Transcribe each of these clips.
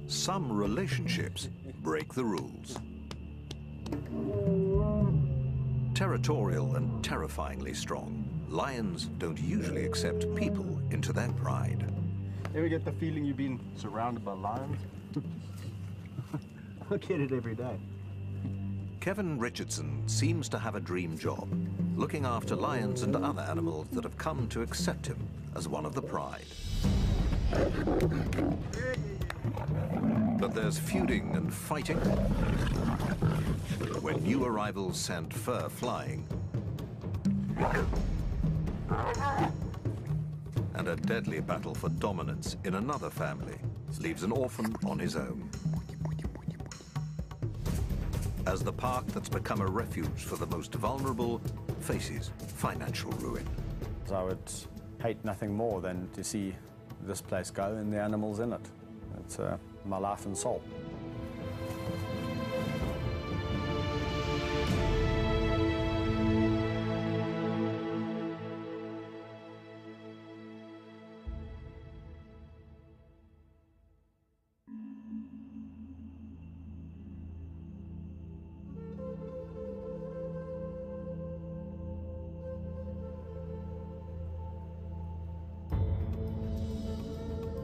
some relationships break the rules. Territorial and terrifyingly strong, lions don't usually accept people into their pride. Ever get the feeling you've been surrounded by lions? I get it every day. Kevin Richardson seems to have a dream job, looking after lions and other animals that have come to accept him as one of the pride. But there's feuding and fighting when new arrivals send fur flying, and a deadly battle for dominance in another family leaves an orphan on his own. As the park that's become a refuge for the most vulnerable faces financial ruin. I would hate nothing more than to see this place go and the animals in it. It's my life and soul.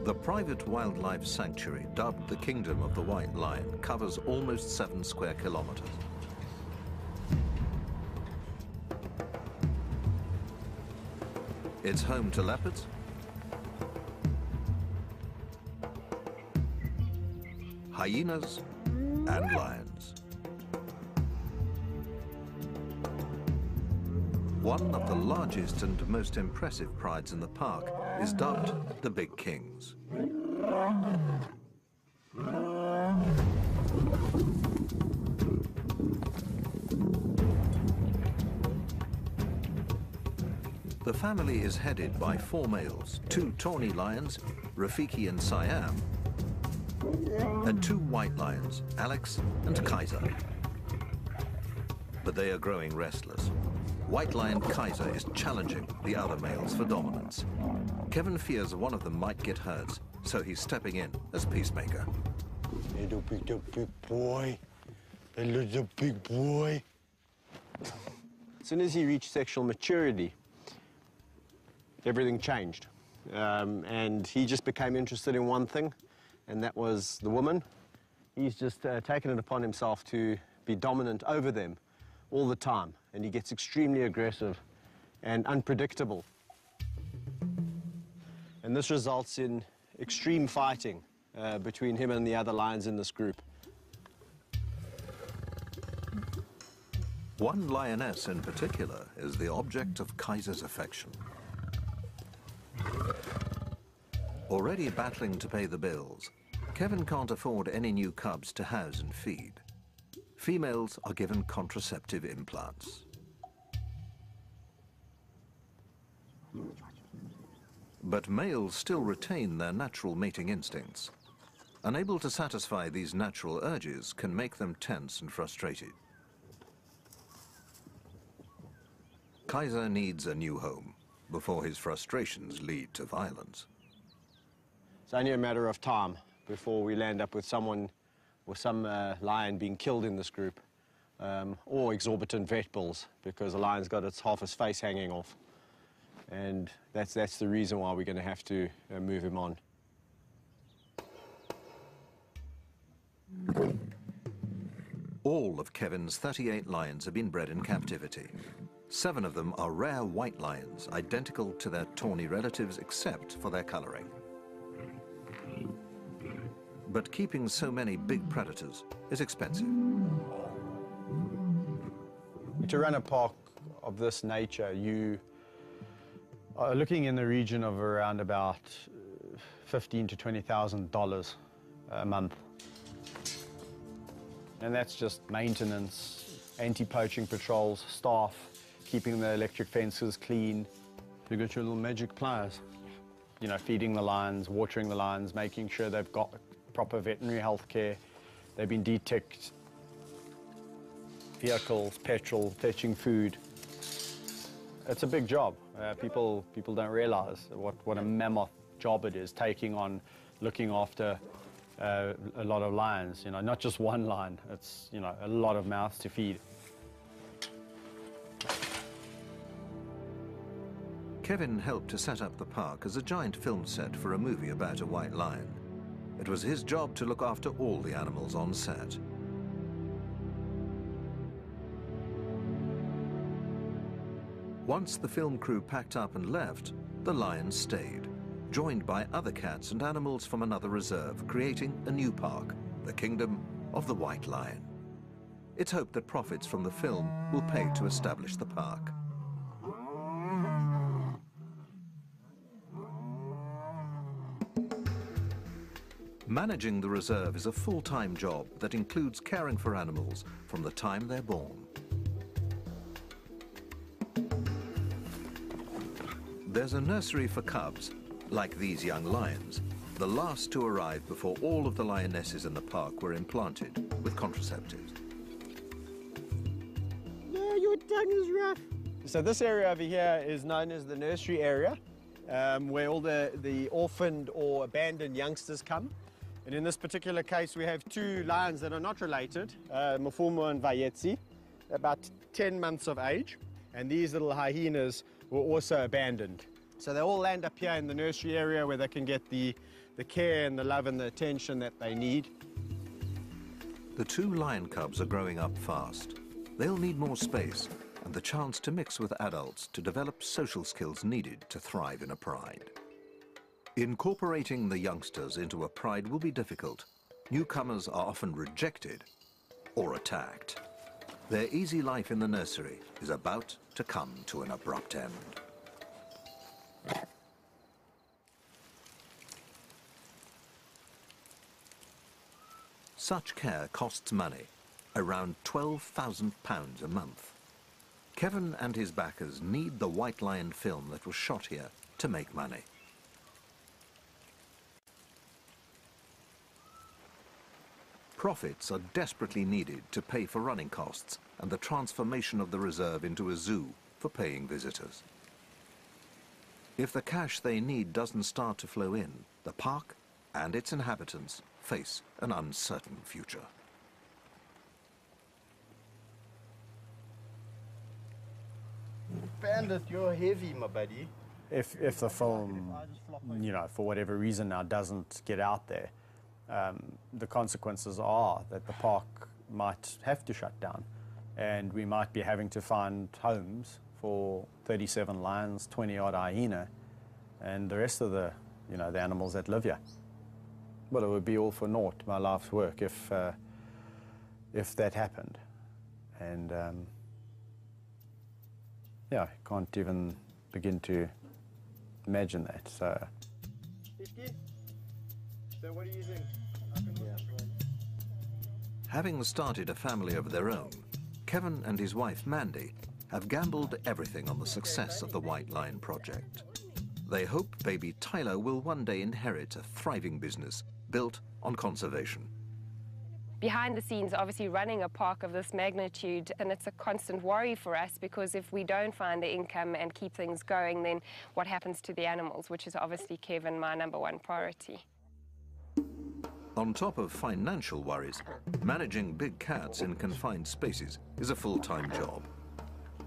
The private wildlife sanctuary, dubbed the Kingdom of the White Lion, covers almost 7 square kilometers. It's home to leopards, hyenas, and lions. One of the largest and most impressive prides in the park is dubbed the Big Kings. The family is headed by 4 males, 2 tawny lions, Rafiki and Siam, and 2 white lions, Alex and Kaiser. But they are growing restless. White lion Kaiser is challenging the other males for dominance. Kevin fears one of them might get hurt, so he's stepping in as peacemaker. Little big boy. A little big boy. As soon as he reached sexual maturity, everything changed. And he just became interested in one thing, and that was the woman. He's just taken it upon himself to be dominant over them all the time, and he gets extremely aggressive and unpredictable. And this results in extreme fighting between him and the other lions in this group. One lioness in particular is the object of Kaiser's affection. Already battling to pay the bills, Kevin can't afford any new cubs to house and feed. Females are given contraceptive implants. But males still retain their natural mating instincts. Unable to satisfy these natural urges can make them tense and frustrated. Kaiser needs a new home before his frustrations lead to violence. It's only a matter of time before we land up with someone or some lion being killed in this group, or exorbitant vet bills, because a lion's got half his face hanging off. And that's the reason why we're going to have to move him on. All of Kevin's 38 lions have been bred in captivity. 7 of them are rare white lions, identical to their tawny relatives except for their coloring. But keeping so many big predators is expensive. To run a park of this nature, you are looking in the region of around about $15,000 to $20,000 a month. And that's just maintenance, anti-poaching patrols, staff, keeping the electric fences clean. You got your little magic pliers. You know, feeding the lions, watering the lions, making sure they've got proper veterinary health care. They've been de-ticked, vehicles, petrol, fetching food. It's a big job. People don't realize what a mammoth job it is, taking on, looking after a lot of lions, you know, not just one lion, it's, you know, a lot of mouths to feed. Kevin helped to set up the park as a giant film set for a movie about a white lion. It was his job to look after all the animals on set. Once the film crew packed up and left, the lions stayed, joined by other cats and animals from another reserve, creating a new park, the Kingdom of the White Lion. It's hoped that profits from the film will pay to establish the park. Managing the reserve is a full-time job that includes caring for animals from the time they're born. There's a nursery for cubs, like these young lions, the last to arrive before all of the lionesses in the park were implanted with contraceptives. No, your tongue is rough. So this area over here is known as the nursery area, where all the orphaned or abandoned youngsters come. And in this particular case, we have two lions that are not related, Mfumo and Vayetsi, about 10 months of age. And these little hyenas were also abandoned. So they all land up here in the nursery area where they can get the care and the love and the attention that they need. The two lion cubs are growing up fast. They'll need more space and the chance to mix with adults to develop social skills needed to thrive in a pride. Incorporating the youngsters into a pride will be difficult. Newcomers are often rejected or attacked. Their easy life in the nursery is about to come to an abrupt end. Such care costs money, around £12,000 a month. Kevin and his backers need the White Lion film that was shot here to make money. Profits are desperately needed to pay for running costs and the transformation of the reserve into a zoo for paying visitors. If the cash they need doesn't start to flow in, the park and its inhabitants face an uncertain future. Bandit, you're heavy, my buddy. If the film, you know, for whatever reason now doesn't get out there, the consequences are that the park might have to shut down and we might be having to find homes for 37 lions, 20-odd hyena and the rest of the, you know, the animals that live here. Well, it would be all for naught, my life's work, if that happened. And yeah, I can't even begin to imagine that. So what do you think? Having started a family of their own, Kevin and his wife Mandy have gambled everything on the success of the White Lion project. They hope baby Tyler will one day inherit a thriving business built on conservation. Behind the scenes, obviously running a park of this magnitude, and it's a constant worry for us because if we don't find the income and keep things going, then what happens to the animals, which is obviously, Kevin, my #1 priority. On top of financial worries, managing big cats in confined spaces is a full-time job.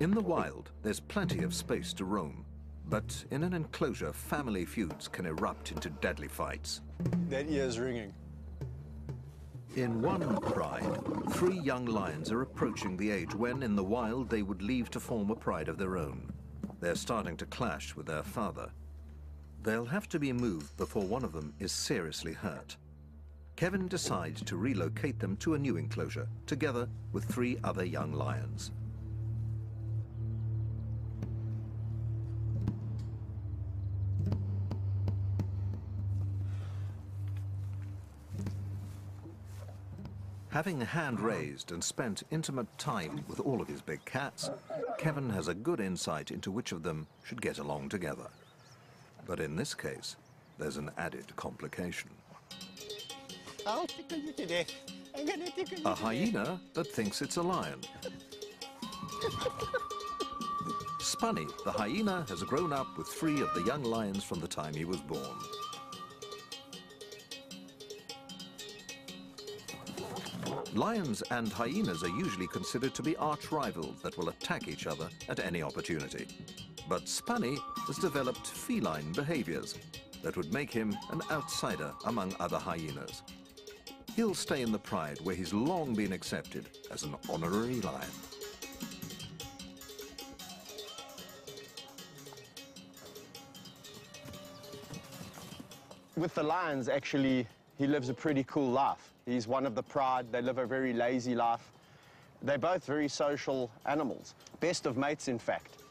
In the wild, there's plenty of space to roam, but in an enclosure, family feuds can erupt into deadly fights. That ear's ringing. In one pride, 3 young lions are approaching the age when, in the wild, they would leave to form a pride of their own. They're starting to clash with their father. They'll have to be moved before one of them is seriously hurt. Kevin decides to relocate them to a new enclosure, together with 3 other young lions. Having hand-raised and spent intimate time with all of his big cats, Kevin has a good insight into which of them should get along together. But in this case, there's an added complication. I'll tickle you to death. I'm gonna tickle you A hyena that thinks it's a lion. Spunny, the hyena, has grown up with 3 of the young lions from the time he was born. Lions and hyenas are usually considered to be arch rivals that will attack each other at any opportunity. But Spunny has developed feline behaviors that would make him an outsider among other hyenas. He'll stay in the pride where he's long been accepted as an honorary lion. With the lions, actually, he lives a pretty cool life. He's one of the pride. They live a very lazy life. They're both very social animals. Best of mates, in fact.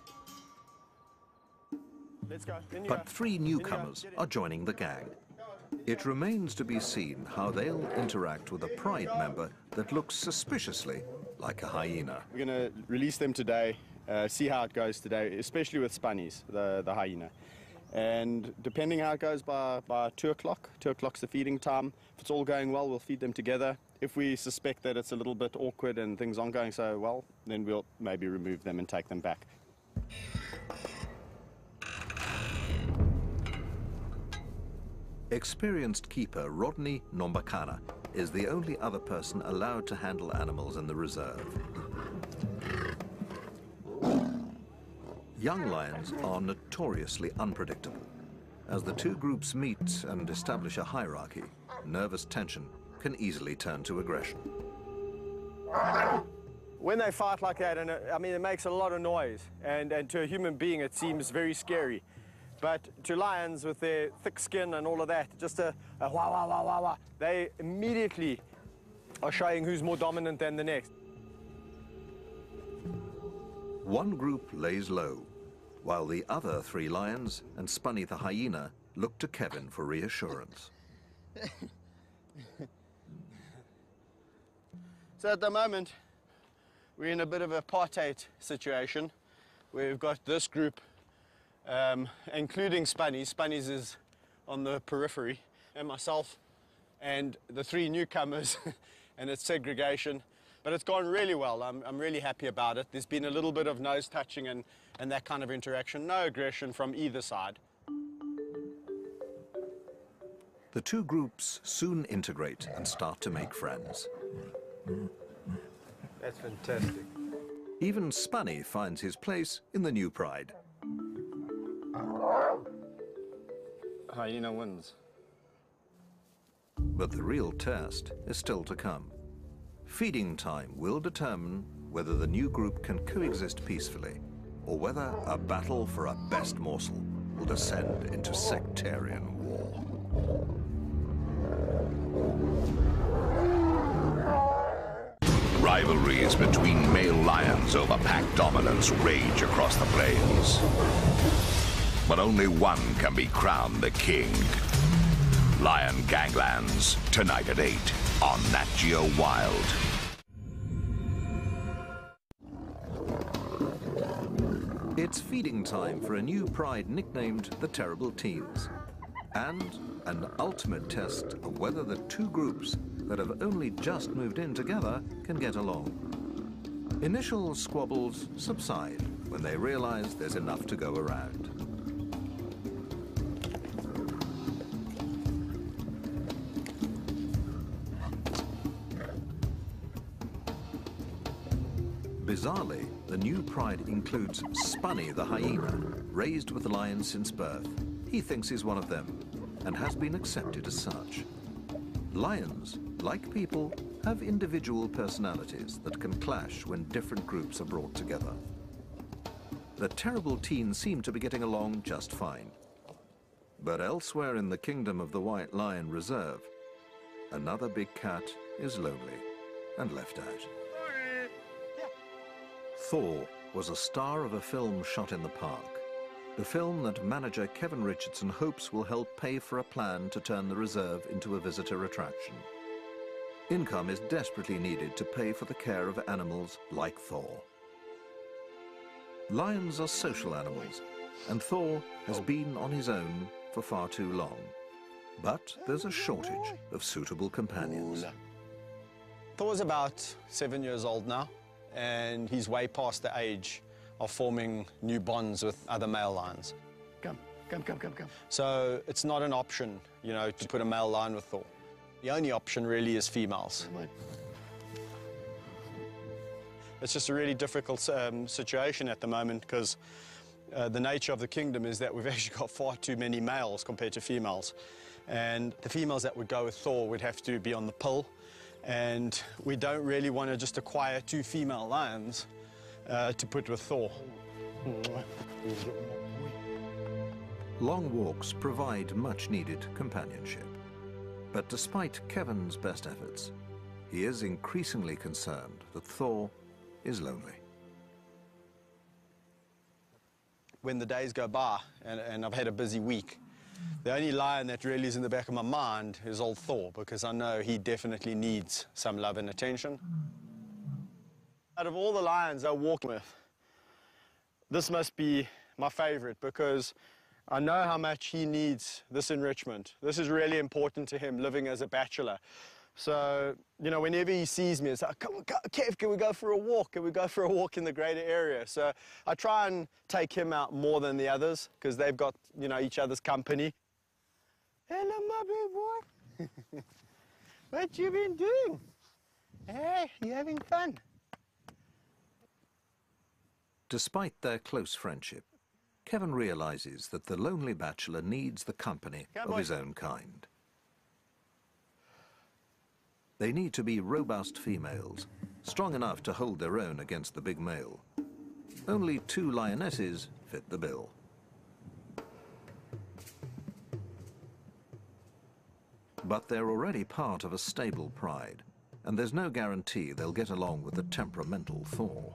Let's go. But three newcomers are joining the gang. It remains to be seen how they'll interact with a pride member that looks suspiciously like a hyena. We're going to release them today, see how it goes today, especially with Spunnies, the hyena. And depending how it goes by 2 o'clock, 2 o'clock's the feeding time. If it's all going well, we'll feed them together. If we suspect that it's a little bit awkward and things aren't going so well, then we'll maybe remove them and take them back. Experienced keeper Rodney Nombakana is the only other person allowed to handle animals in the reserve. Young lions are notoriously unpredictable. As the two groups meet and establish a hierarchy, nervous tension can easily turn to aggression. When they fight like that, and I mean, it makes a lot of noise, and to a human being it seems very scary. But to lions with their thick skin and all of that, just a wah, wah, wah, wah, wah, they immediately are showing who's more dominant than the next. One group lays low, while the other three lions and Spunny the hyena look to Kevin for reassurance. So at the moment, we're in a bit of a apartheid situation where we've got this group, including Spunnies. Spunnies is on the periphery, and myself and the three newcomers, and it's segregation. But it's gone really well. I'm really happy about it. There's been a little bit of nose touching and that kind of interaction. No aggression from either side. The two groups soon integrate and start to make friends. That's fantastic. Even Spunny finds his place in the new pride. Hyena wins. But the real test is still to come. Feeding time will determine whether the new group can coexist peacefully, or whether a battle for a best morsel will descend into sectarian war. Rivalries between male lions over pack dominance rage across the plains. But only one can be crowned the king. Lion Ganglands, tonight at 8 on Nat Geo Wild. It's feeding time for a new pride nicknamed the Terrible Teens, and an ultimate test of whether the two groups that have only just moved in together can get along. Initial squabbles subside when they realize there's enough to go around. Bizarrely, the new pride includes Spunny the hyena, raised with lions since birth. He thinks he's one of them, and has been accepted as such. Lions, like people, have individual personalities that can clash when different groups are brought together. The Terrible Teens seem to be getting along just fine. But elsewhere in the kingdom of the White Lion Reserve, another big cat is lonely and left out. Thor was a star of a film shot in the park. The film that manager Kevin Richardson hopes will help pay for a plan to turn the reserve into a visitor attraction. Income is desperately needed to pay for the care of animals like Thor. Lions are social animals, and Thor has been on his own for far too long. But there's a shortage of suitable companions. Thor's about 7 years old now, and he's way past the age of forming new bonds with other male lions. Come. So it's not an option, you know, to put a male lion with Thor. The only option really is females. It's just a really difficult situation at the moment because the nature of the kingdom is that we've actually got far too many males compared to females. And the females that would go with Thor would have to be on the pill. And we don't really want to just acquire 2 female lions to put with Thor. Long walks provide much-needed companionship. But despite Kevin's best efforts, he is increasingly concerned that Thor is lonely. When the days go by and I've had a busy week, the only lion that really is in the back of my mind is old Thor, because I know he definitely needs some love and attention. Out of all the lions I walk with, this must be my favorite because I know how much he needs this enrichment. This is really important to him, living as a bachelor. So, you know, whenever he sees me, it's like, come on, Kev, can we go for a walk? Can we go for a walk in the greater area? So I try and take him out more than the others because they've got, you know, each other's company. Hello, my big boy. What you been doing? Hey, you having fun? Despite their close friendship, Kevin realizes that the lonely bachelor needs the company of his own kind. They need to be robust females, strong enough to hold their own against the big male. Only 2 lionesses fit the bill. But they're already part of a stable pride, and there's no guarantee they'll get along with the temperamental Thor.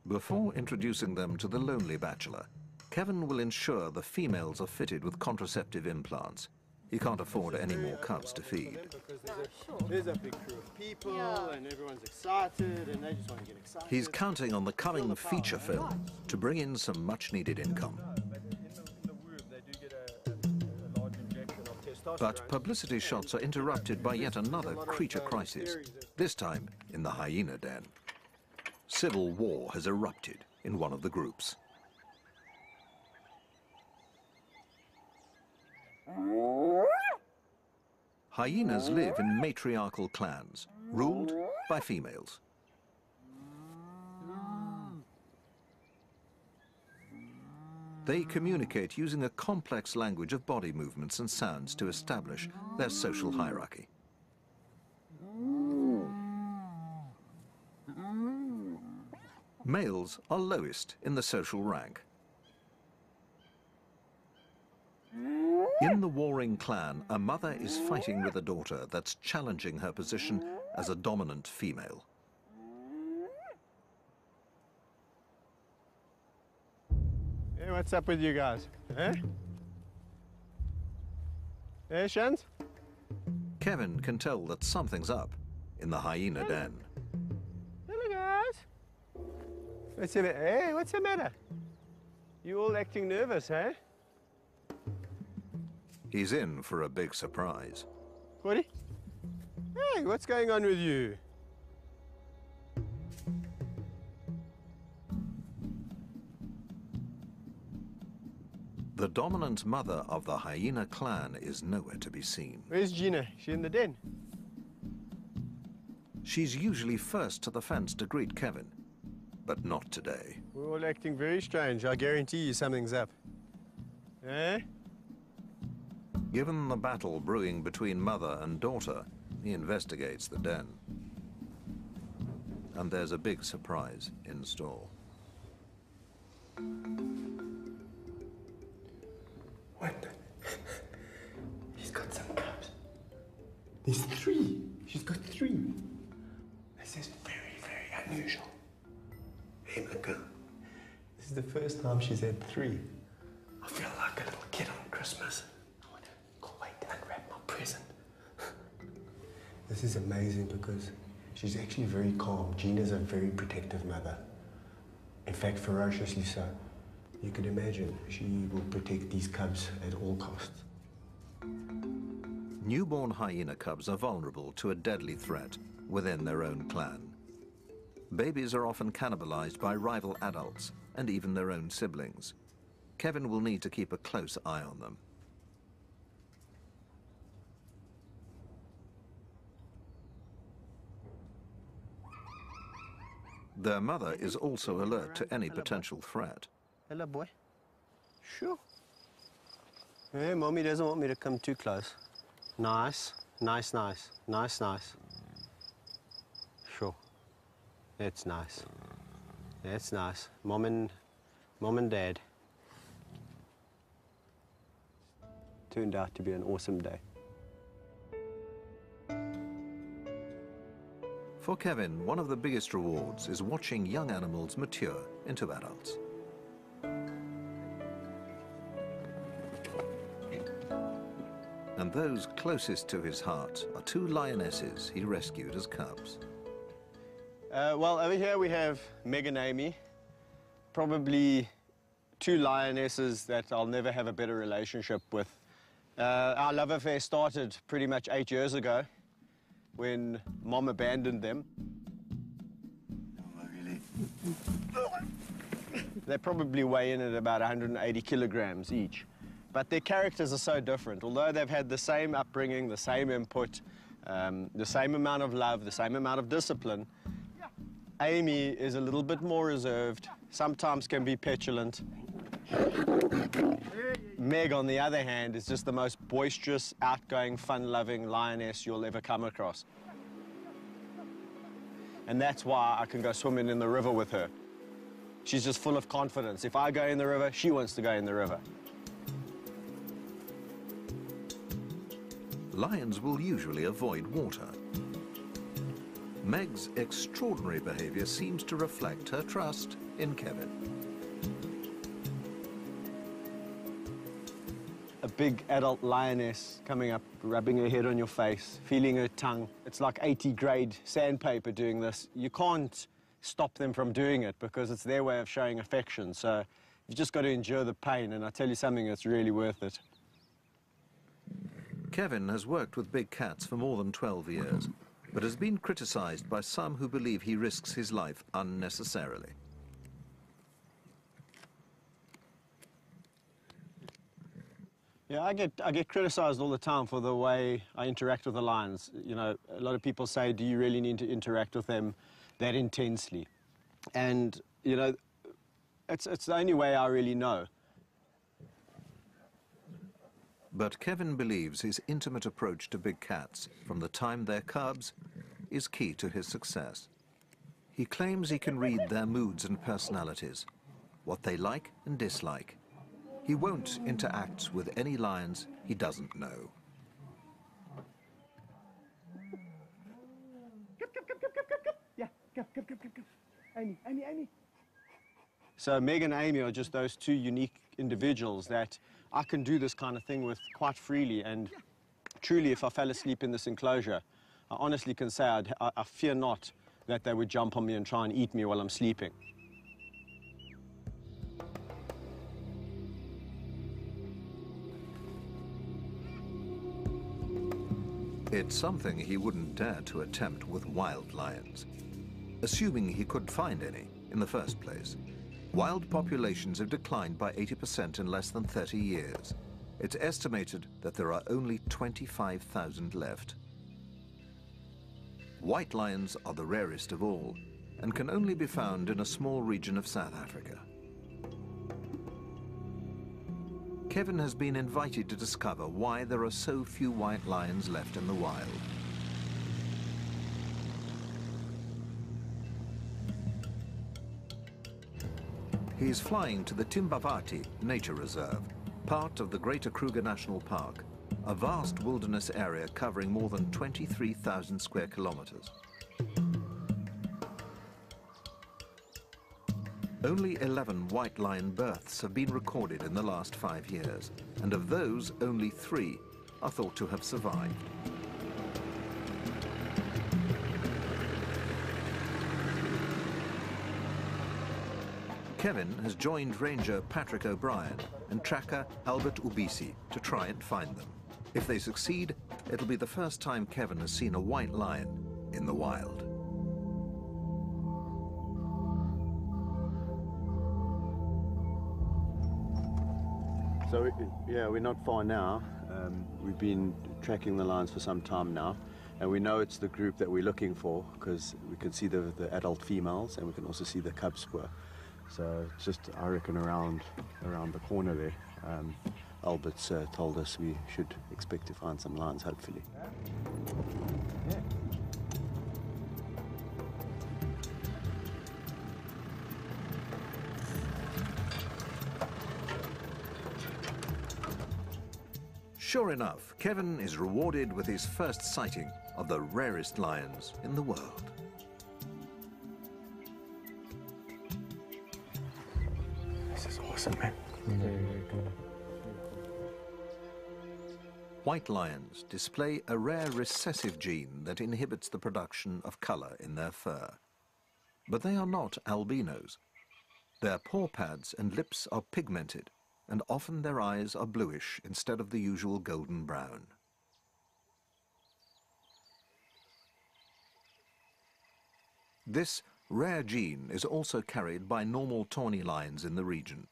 Before introducing them to the lonely bachelor, Kevin will ensure the females are fitted with contraceptive implants. He can't afford any more cubs to feed. There's a big crew of people and everyone's excited and they just want to get excited. He's counting on the coming feature film to bring in some much-needed income. But publicity shots are interrupted by yet another creature crisis, this time in the hyena den. Civil war has erupted in one of the groups. Hyenas live in matriarchal clans, ruled by females. They communicate using a complex language of body movements and sounds to establish their social hierarchy. Males are lowest in the social rank. In the warring clan, a mother is fighting with a daughter that's challenging her position as a dominant female. Hey, what's up with you guys? Eh? Hey, Shans? Kevin can tell that something's up in the hyena den. Hello, guys. What's the matter? You all acting nervous, eh? He's in for a big surprise. Woody? Hey, what's going on with you? The dominant mother of the hyena clan is nowhere to be seen. Where's Gina? She in the den? She's usually first to the fence to greet Kevin, but not today. We're all acting very strange. I guarantee you something's up. Eh? Given the battle brewing between mother and daughter, he investigates the den. And there's a big surprise in store. What? He's got some cubs. There's 3. She's got 3. This is very, very unusual. Hey, my girl. This is the first time she's had 3. I feel like a little kid on Christmas. I want to go wait to unwrap my present. This is amazing because she's actually very calm. Gina's a very protective mother. In fact, ferociously so. You can imagine she will protect these cubs at all costs. Newborn hyena cubs are vulnerable to a deadly threat within their own clan. Babies are often cannibalized by rival adults and even their own siblings. Kevin will need to keep a close eye on them. Their mother is also alert to any potential threat. Hello, boy. Sure. Hey, Mommy doesn't want me to come too close. Nice, nice, nice, nice, nice. Sure. That's nice. That's nice. Mom and Dad. Turned out to be an awesome day. For Kevin, one of the biggest rewards is watching young animals mature into adults. And those closest to his heart are two lionesses he rescued as cubs. Well, over here we have Meg and Amy, probably two lionesses that I'll never have a better relationship with. Our love affair started pretty much 8 years ago when Mom abandoned them. They probably weigh in at about 180 kilograms each. But their characters are so different. Although they've had the same upbringing, the same input, the same amount of love, the same amount of discipline, Amy is a little bit more reserved, sometimes can be petulant. Meg, on the other hand, is just the most boisterous, outgoing, fun-loving lioness you'll ever come across. And that's why I can go swimming in the river with her. She's just full of confidence. If I go in the river, she wants to go in the river. Lions will usually avoid water. Meg's extraordinary behavior seems to reflect her trust in Kevin. A big adult lioness coming up, rubbing her head on your face, feeling her tongue. It's like 80-grade sandpaper doing this. You can't stop them from doing it because it's their way of showing affection. So you've just got to endure the pain, and I tell you something, it's really worth it. Kevin has worked with big cats for more than 12 years, but has been criticized by some who believe he risks his life unnecessarily. Yeah, I get criticized all the time for the way I interact with the lions. You know, a lot of people say, do you really need to interact with them that intensely? And, you know, it's the only way I really know. But Kevin believes his intimate approach to big cats, from the time they're cubs, is key to his success. He claims he can read their moods and personalities, what they like and dislike. He won't interact with any lions he doesn't know. So Meg and Amy are just those two unique individuals that I can do this kind of thing with quite freely. And truly, if I fell asleep in this enclosure, I honestly can say I fear not that they would jump on me and try and eat me while I'm sleeping. It's something he wouldn't dare to attempt with wild lions, assuming he could find any in the first place. Wild populations have declined by 80% in less than 30 years. It's estimated that there are only 25,000 left. White lions are the rarest of all and can only be found in a small region of South Africa. Kevin has been invited to discover why there are so few white lions left in the wild. He is flying to the Timbavati Nature Reserve, part of the Greater Kruger National Park, a vast wilderness area covering more than 23,000 square kilometers. Only 11 white lion births have been recorded in the last 5 years, and of those, only 3 are thought to have survived. Kevin has joined Ranger Patrick O'Brien and tracker Albert Ubisi to try and find them. If they succeed, it'll be the first time Kevin has seen a white lion in the wild. So, yeah, we're not far now. We've been tracking the lions for some time now. And we know it's the group that we're looking for because we can see the adult females and we can also see the cub spur. So just, I reckon, around the corner there, Albert's told us we should expect to find some lions, hopefully. Sure enough, Kevin is rewarded with his first sighting of the rarest lions in the world. This is awesome, man. Very cool. White lions display a rare recessive gene that inhibits the production of color in their fur. But they are not albinos. Their paw pads and lips are pigmented, and often their eyes are bluish instead of the usual golden brown. This rare gene is also carried by normal tawny lions in the region.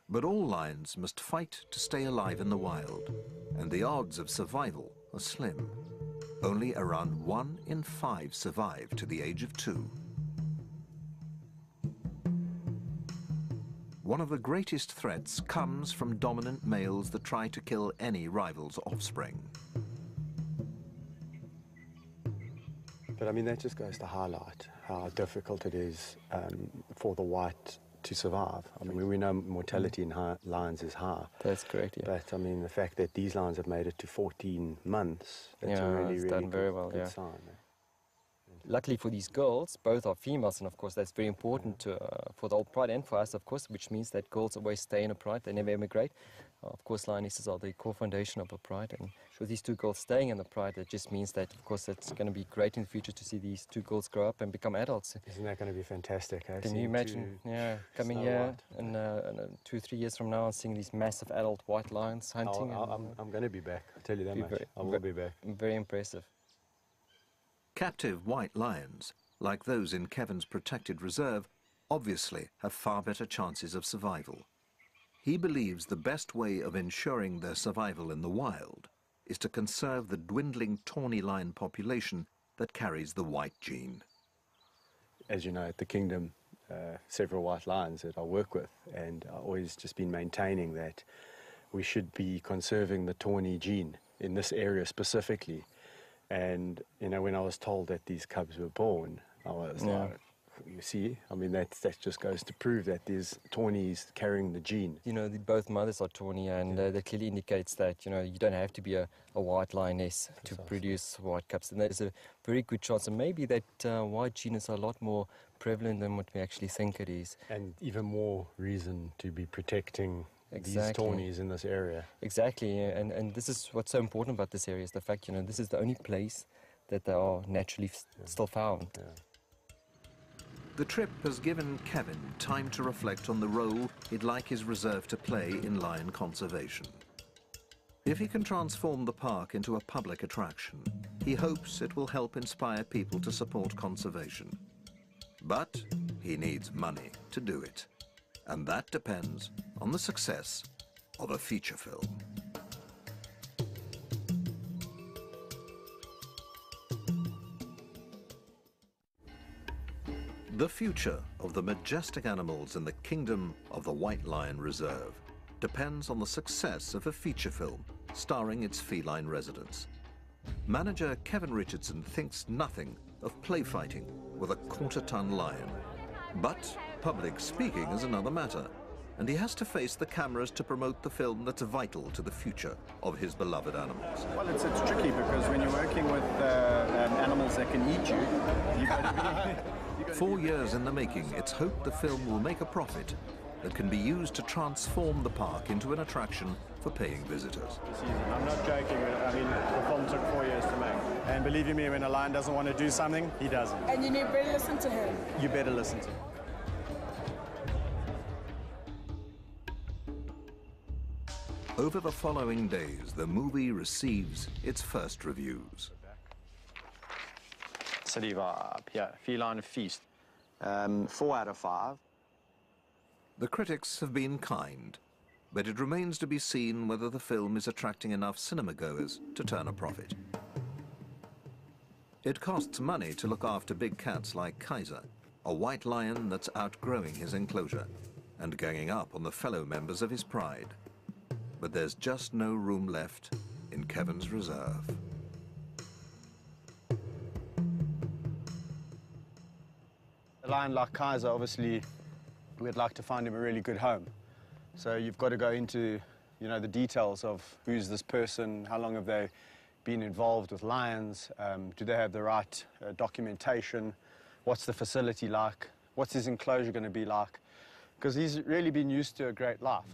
But all lions must fight to stay alive in the wild, and the odds of survival are slim. Only around 1 in 5 survive to the age of 2. One of the greatest threats comes from dominant males that try to kill any rival's offspring. But I mean, that just goes to highlight how difficult it is for the white to survive. I mean, we know mortality in lions is high. That's correct, yeah. But I mean, the fact that these lions have made it to 14 months, that's yeah, a really, it's really done very well, good yeah. sign. Luckily for these girls, both are females, and of course that's very important for the old pride and for us, of course, which means that girls always stay in a pride, they never emigrate. Of course, lionesses are the core foundation of a pride, and with these 2 girls staying in the pride, it just means that, of course, it's going to be great in the future to see these 2 girls grow up and become adults. Isn't that going to be fantastic? Can you imagine, yeah, coming here in 2 or 3 years from now and seeing these massive adult white lions hunting? I'm going to be back, I'll tell you that much. I will be back. Very impressive. Captive white lions, like those in Kevin's protected reserve, obviously have far better chances of survival. He believes the best way of ensuring their survival in the wild is to conserve the dwindling tawny lion population that carries the white gene. As you know, at the Kingdom, several white lions that I work with, and I've always just been maintaining that we should be conserving the tawny gene in this area specifically. And, you know, when I was told that these cubs were born, I was like, you see, I mean, that just goes to prove that there's tawnies carrying the gene. You know, both mothers are tawny, and that clearly indicates that, you know, you don't have to be a white lioness to produce white cubs. And there's a very good chance, and maybe that white gene is a lot more prevalent than what we actually think it is. And even more reason to be protecting these tawnies in this area. Exactly, and this is what's so important about this area, is the fact, you know, this is the only place that they are naturally still found. Yeah. The trip has given Kevin time to reflect on the role he'd like his reserve to play in lion conservation. If he can transform the park into a public attraction, he hopes it will help inspire people to support conservation. But he needs money to do it, and that depends on the success of a feature film. The future of the majestic animals in the kingdom of the White Lion Reserve depends on the success of a feature film starring its feline residents. Manager Kevin Richardson thinks nothing of play fighting with a quarter-ton lion. But public speaking is another matter, and he has to face the cameras to promote the film that's vital to the future of his beloved animals. Well, it's tricky because when you're working with animals that can eat you, you've got to be... 4 years in the making, it's hoped the film will make a profit that can be used to transform the park into an attraction for paying visitors. I'm not joking. I mean, the film took 4 years to make. And believe you me, when a lion doesn't want to do something, he doesn't. And you better listen to him. You better listen to him. Over the following days, the movie receives its first reviews. City vibe, yeah, feline feast. 4 out of 5. The critics have been kind, but it remains to be seen whether the film is attracting enough cinema goers to turn a profit. It costs money to look after big cats like Kaiser, a white lion that's outgrowing his enclosure and ganging up on the fellow members of his pride. But there's just no room left in Kevin's reserve. A lion like Kaiser, obviously, we'd like to find him a really good home. So you've got to go into, you know, the details of who's this person, how long have they been involved with lions, do they have the right documentation, what's the facility like, what's his enclosure going to be like, because he's really been used to a great life.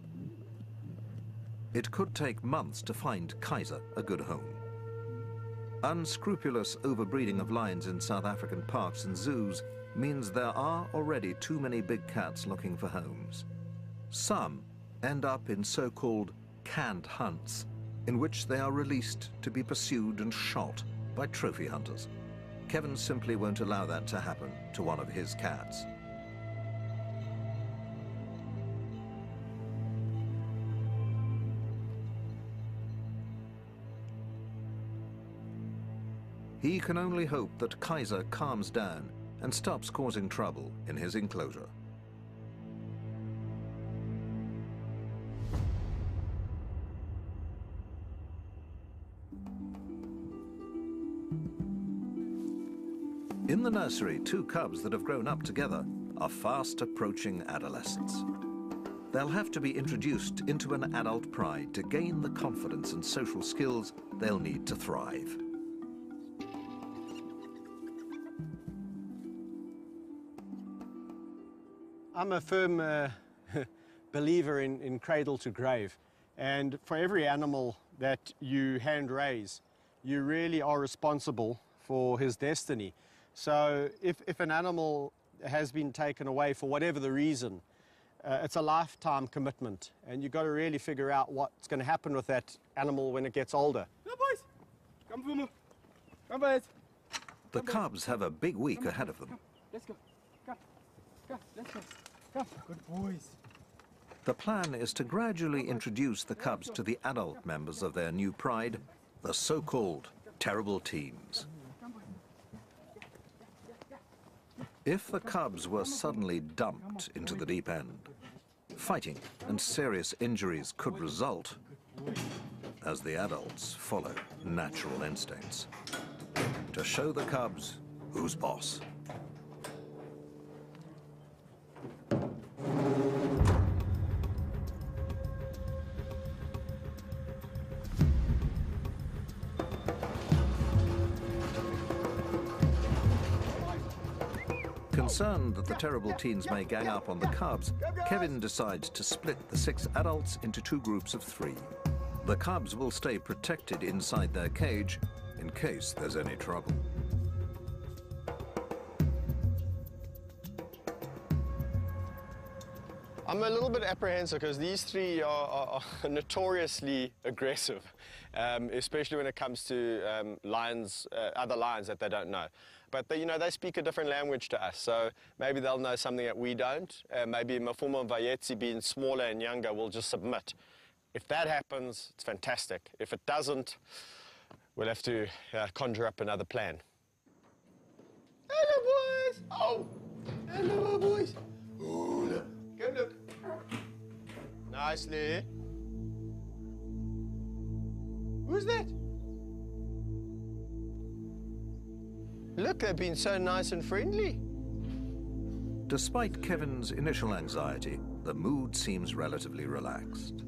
It could take months to find Kaiser a good home. Unscrupulous overbreeding of lions in South African parks and zoos means there are already too many big cats looking for homes. Some end up in so-called canned hunts, in which they are released to be pursued and shot by trophy hunters. Kevin simply won't allow that to happen to one of his cats. He can only hope that Kaiser calms down and stops causing trouble in his enclosure. In the nursery, two cubs that have grown up together are fast approaching adolescence. They'll have to be introduced into an adult pride to gain the confidence and social skills they'll need to thrive. I'm a firm believer in cradle to grave, and for every animal that you hand raise, you really are responsible for his destiny. So if an animal has been taken away for whatever the reason, it's a lifetime commitment, and you've got to really figure out what's going to happen with that animal when it gets older. Come, boys. Come, Fumu. Come, boys. The cubs have a big week ahead of them. Let's go. Come. Come. Let's go. Come. Good boys. The plan is to gradually introduce the cubs to the adult members of their new pride, the so-called terrible teens. If the cubs were suddenly dumped into the deep end, fighting and serious injuries could result as the adults follow natural instincts to show the cubs who's boss. Concerned that the terrible teens may gang up on the cubs, Kevin decides to split the 6 adults into 2 groups of 3. The cubs will stay protected inside their cage in case there's any trouble. I'm a little bit apprehensive because these 3 are notoriously aggressive, especially when it comes to lions, other lions that they don't know. But they, they speak a different language to us, so maybe they'll know something that we don't. Maybe Mafuma and Vayetsi, being smaller and younger, will just submit. If that happens, it's fantastic. If it doesn't, we'll have to conjure up another plan. Hello, boys! Oh! Hello, boys! Oh, look! Come look! Nicely. Who's that? Look, they've been so nice and friendly. Despite Kevin's initial anxiety, the mood seems relatively relaxed.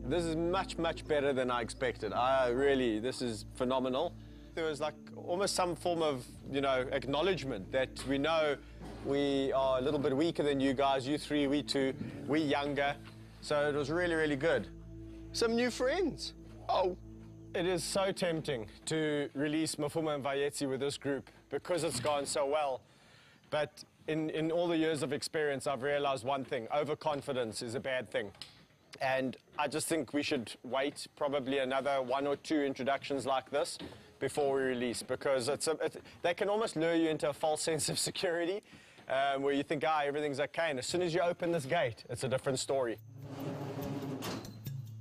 This is much, much better than I expected. This is phenomenal. There was like almost some form of, acknowledgement that we know we are a little bit weaker than you guys, you 3, we 2, we younger. So it was really, really good. Some new friends. Oh. It is so tempting to release Mafuma and Vayetsi with this group because it's gone so well. But in all the years of experience, I've realized one thing: overconfidence is a bad thing. And I just think we should wait probably another 1 or 2 introductions like this before we release, because they can almost lure you into a false sense of security where you think, everything's okay. And as soon as you open this gate, it's a different story.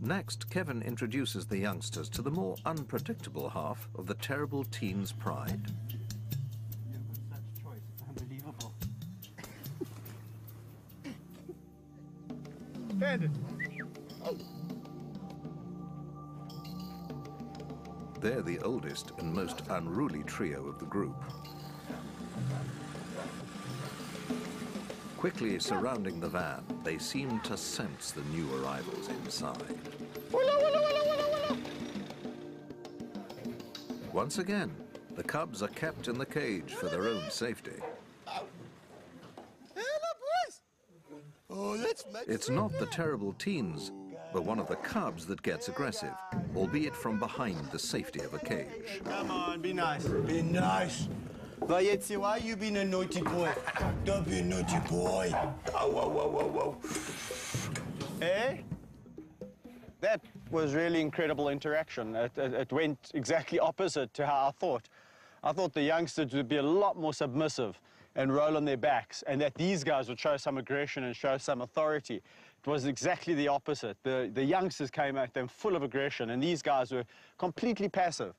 Next, Kevin introduces the youngsters to the more unpredictable half of the terrible teen's pride. Unbelievable. Bandit. They're the oldest and most unruly trio of the group. Quickly surrounding the van, they seem to sense the new arrivals inside. Once again, the cubs are kept in the cage for their own safety. It's not the terrible teens, but one of the cubs that gets aggressive, albeit from behind the safety of a cage. Come on, be nice. Be nice. Vayetzi, why you being a naughty boy? Don't be a naughty boy. Oh, whoa, whoa, whoa, whoa. Eh? That was really incredible interaction. It went exactly opposite to how I thought. I thought the youngsters would be a lot more submissive and roll on their backs, and that these guys would show some aggression and show some authority. It was exactly the opposite. The youngsters came at them full of aggression, and these guys were completely passive.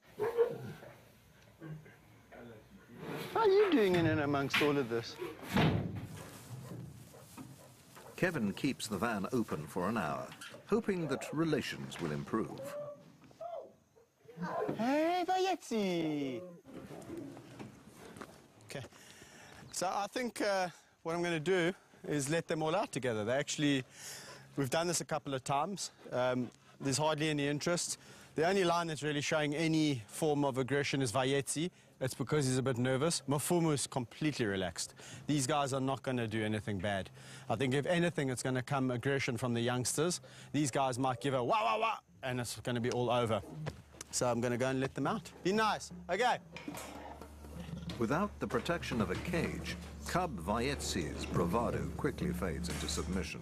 How are you doing in and amongst all of this? Kevin keeps the van open for an hour, hoping that relations will improve. Hey, Vayetzi. Okay. So I think what I'm going to do is let them all out together. We've done this a couple of times. There's hardly any interest. The only line that's really showing any form of aggression is Vayetzi. It's because he's a bit nervous. Mafumu is completely relaxed. These guys are not going to do anything bad. I think if anything, it's going to come aggression from the youngsters. These guys might give a wah, wah, wah, and it's going to be all over. So I'm going to go and let them out. Be nice. Okay. Without the protection of a cage, cub Vayetzi's bravado quickly fades into submission.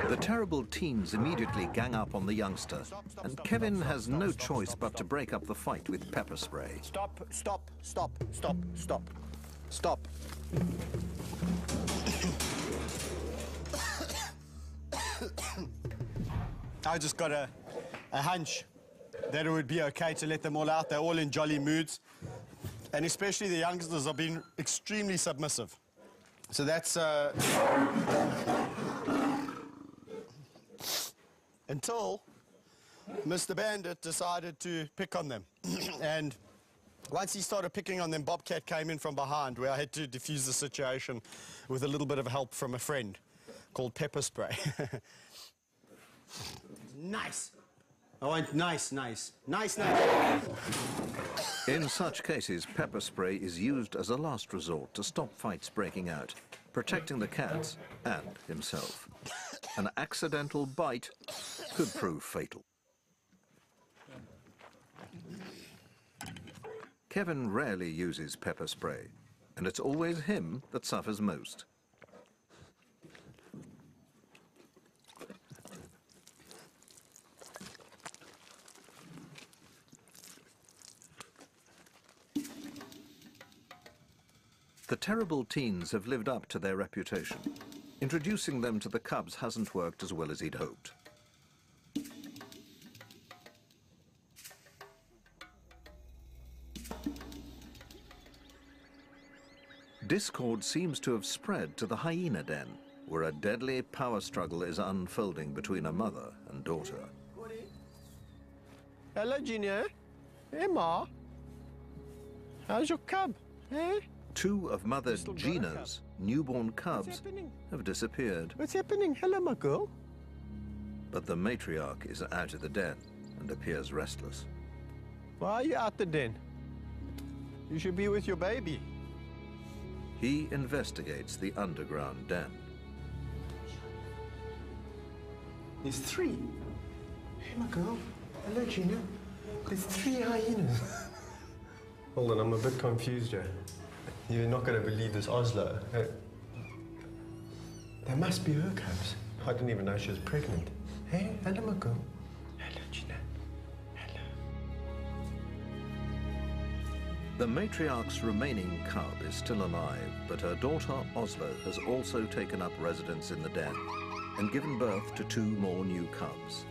The terrible teens immediately gang up on the youngster, and Kevin has no choice but to break up the fight with pepper spray. Stop, stop, stop, stop, stop, stop. I just got a hunch that it would be okay to let them all out. They're all in jolly moods, and especially the youngsters are being extremely submissive. So that's until Mr. Bandit decided to pick on them. And once he started picking on them, Bobcat came in from behind, where I had to defuse the situation with a little bit of help from a friend called pepper spray. Nice. I want nice, nice, nice, nice. In such cases, pepper spray is used as a last resort to stop fights breaking out, protecting the cats and himself. An accidental bite could prove fatal. Kevin rarely uses pepper spray, and it's always him that suffers most. The terrible teens have lived up to their reputation. Introducing them to the cubs hasn't worked as well as he'd hoped. Discord seems to have spread to the hyena den, where a deadly power struggle is unfolding between a mother and daughter. Hello, Junior. Hey, Ma. How's your cub? Hey? Two of Mother Gina's newborn cubs have disappeared. What's happening? Hello, my girl. But the matriarch is out of the den and appears restless. Why are you out the den? You should be with your baby. He investigates the underground den. There's three. Hey, my girl. Hello, Gina. There's three hyenas. Hold on, I'm a bit confused here. You're not going to believe this, Oslo. That must be her cubs. I didn't even know she was pregnant. Hey, hello, my girl. Hello, Gina. Hello. The matriarch's remaining cub is still alive, but her daughter Oslo has also taken up residence in the den and given birth to 2 more new cubs.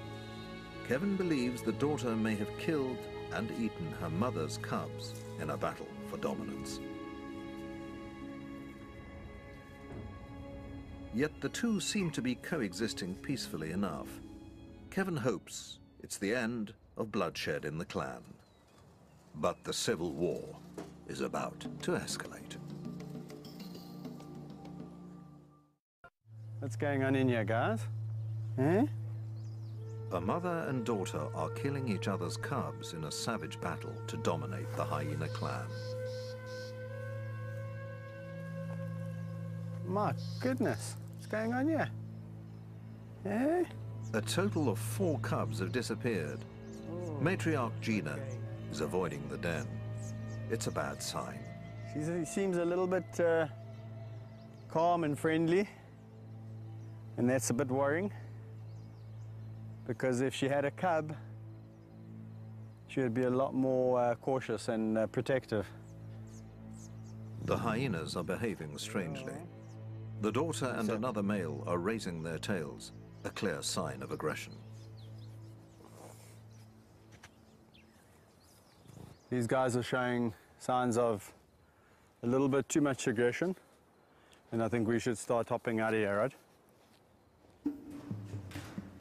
Kevin believes the daughter may have killed and eaten her mother's cubs in a battle for dominance. Yet the two seem to be coexisting peacefully enough. Kevin hopes it's the end of bloodshed in the clan. But the civil war is about to escalate. What's going on in here, guys? Eh? A mother and daughter are killing each other's cubs in a savage battle to dominate the hyena clan. My goodness, what's going on here? Eh? A total of 4 cubs have disappeared. Matriarch Gina is avoiding the den. It's a bad sign. She seems a little bit calm and friendly, and that's a bit worrying, because if she had a cub, she would be a lot more cautious and protective. The hyenas are behaving strangely. The daughter and another male are raising their tails, a clear sign of aggression. These guys are showing signs of a little bit too much aggression, and I think we should start hopping out of here, right?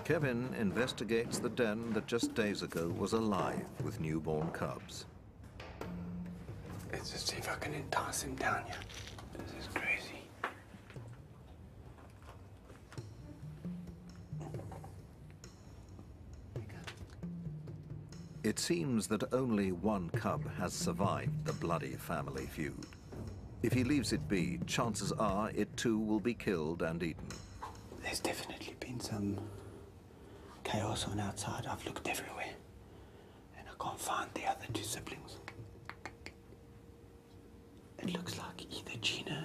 Kevin investigates the den that just days ago was alive with newborn cubs. Let's just see if I can entice him down here. This is crazy. It seems that only one cub has survived the bloody family feud. If he leaves it be, chances are it too will be killed and eaten. There's definitely been some chaos on outside. I've looked everywhere, and I can't find the other 2 siblings. It looks like either Gina